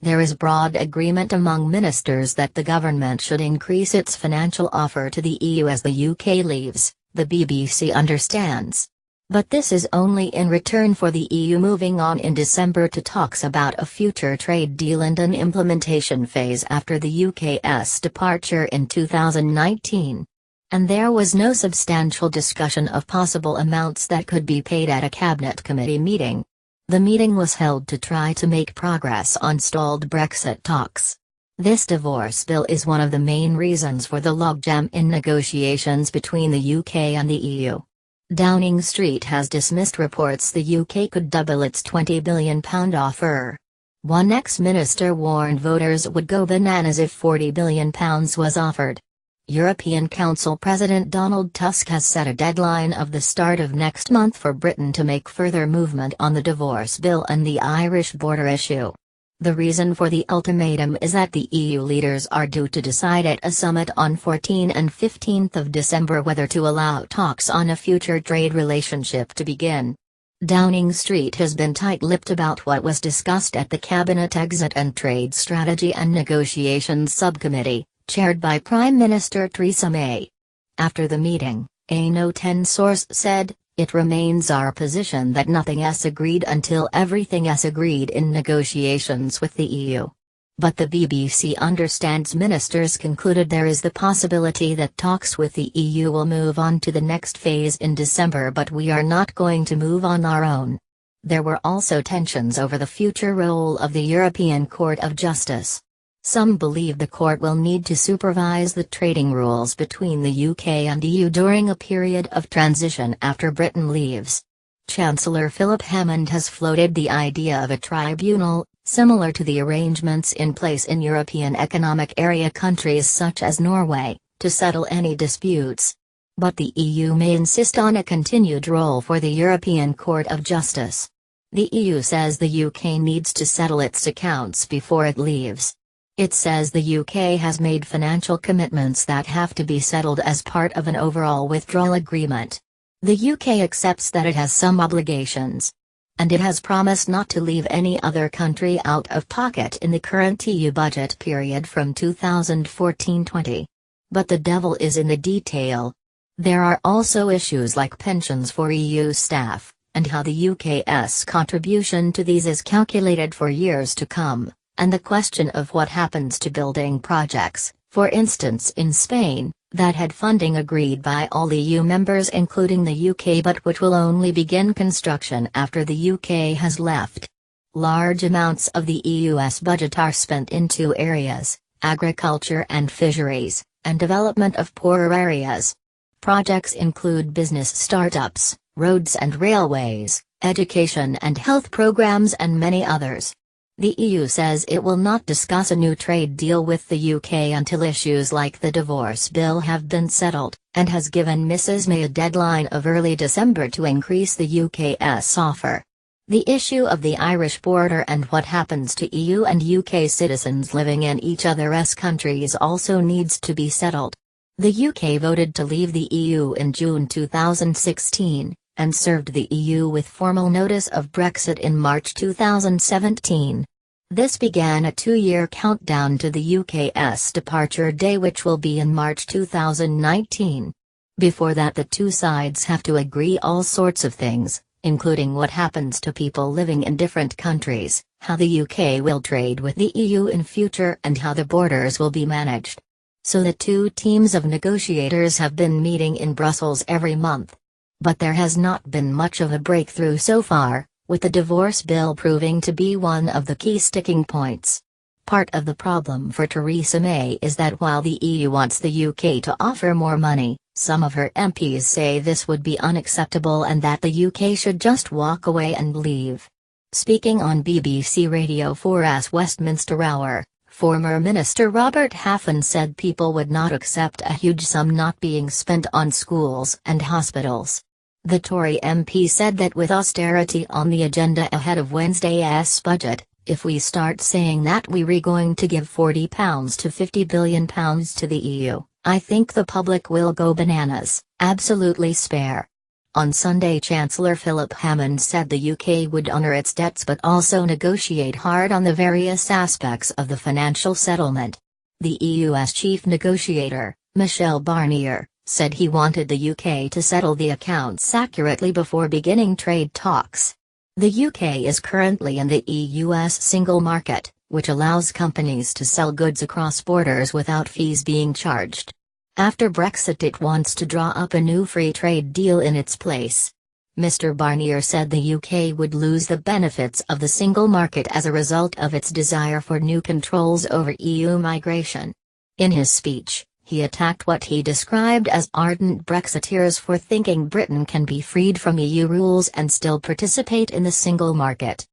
There is broad agreement among ministers that the government should increase its financial offer to the EU as the UK leaves, the BBC understands. But this is only in return for the EU moving on in December to talks about a future trade deal and an implementation phase after the UK's departure in 2019. And there was no substantial discussion of possible amounts that could be paid at a cabinet committee meeting. The meeting was held to try to make progress on stalled Brexit talks. This divorce bill is one of the main reasons for the logjam in negotiations between the UK and the EU. Downing Street has dismissed reports the UK could double its £20 billion offer. One ex-minister warned voters would go bananas if £40 billion was offered. European Council President Donald Tusk has set a deadline of the start of next month for Britain to make further movement on the divorce bill and the Irish border issue. The reason for the ultimatum is that the EU leaders are due to decide at a summit on 14 and 15 December whether to allow talks on a future trade relationship to begin. Downing Street has been tight-lipped about what was discussed at the Cabinet Exit and Trade Strategy and Negotiations Subcommittee, chaired by Prime Minister Theresa May. After the meeting, a No 10 source said, "It remains our position that nothing is agreed until everything is agreed in negotiations with the EU." But the BBC understands ministers concluded there is the possibility that talks with the EU will move on to the next phase in December, but we are not going to move on our own. There were also tensions over the future role of the European Court of Justice. Some believe the court will need to supervise the trading rules between the UK and EU during a period of transition after Britain leaves. Chancellor Philip Hammond has floated the idea of a tribunal, similar to the arrangements in place in European Economic Area countries such as Norway, to settle any disputes. But the EU may insist on a continued role for the European Court of Justice. The EU says the UK needs to settle its accounts before it leaves. It says the UK has made financial commitments that have to be settled as part of an overall withdrawal agreement. The UK accepts that it has some obligations. And it has promised not to leave any other country out of pocket in the current EU budget period from 2014-20. But the devil is in the detail. There are also issues like pensions for EU staff, and how the UK's contribution to these is calculated for years to come. And the question of what happens to building projects, for instance in Spain, that had funding agreed by all EU members including the UK but which will only begin construction after the UK has left. Large amounts of the EU's budget are spent in two areas, agriculture and fisheries, and development of poorer areas. Projects include business startups, roads and railways, education and health programs and many others. The EU says it will not discuss a new trade deal with the UK until issues like the divorce bill have been settled, and has given Mrs May a deadline of early December to increase the UK's offer. The issue of the Irish border and what happens to EU and UK citizens living in each other's countries also needs to be settled. The UK voted to leave the EU in June 2016. And served the EU with formal notice of Brexit in March 2017. This began a two-year countdown to the UK's departure day, which will be in March 2019. Before that, the two sides have to agree all sorts of things, including what happens to people living in different countries, how the UK will trade with the EU in future and how the borders will be managed. So the two teams of negotiators have been meeting in Brussels every month. But there has not been much of a breakthrough so far, with the divorce bill proving to be one of the key sticking points. Part of the problem for Theresa May is that while the EU wants the UK to offer more money, some of her MPs say this would be unacceptable and that the UK should just walk away and leave. Speaking on BBC Radio 4's Westminster Hour, former Minister Robert Halfon said people would not accept a huge sum not being spent on schools and hospitals. The Tory MP said that with austerity on the agenda ahead of Wednesday's budget, if we start saying that we're going to give £40 to £50 billion to the EU, I think the public will go bananas, absolutely spare. On Sunday, Chancellor Philip Hammond said the UK would honour its debts but also negotiate hard on the various aspects of the financial settlement. The EU's chief negotiator, Michel Barnier, said he wanted the UK to settle the accounts accurately before beginning trade talks. The UK is currently in the EU's single market, which allows companies to sell goods across borders without fees being charged. After Brexit, it wants to draw up a new free trade deal in its place. Mr. Barnier said the UK would lose the benefits of the single market as a result of its desire for new controls over EU migration. In his speech, he attacked what he described as ardent Brexiteers for thinking Britain can be freed from EU rules and still participate in the single market.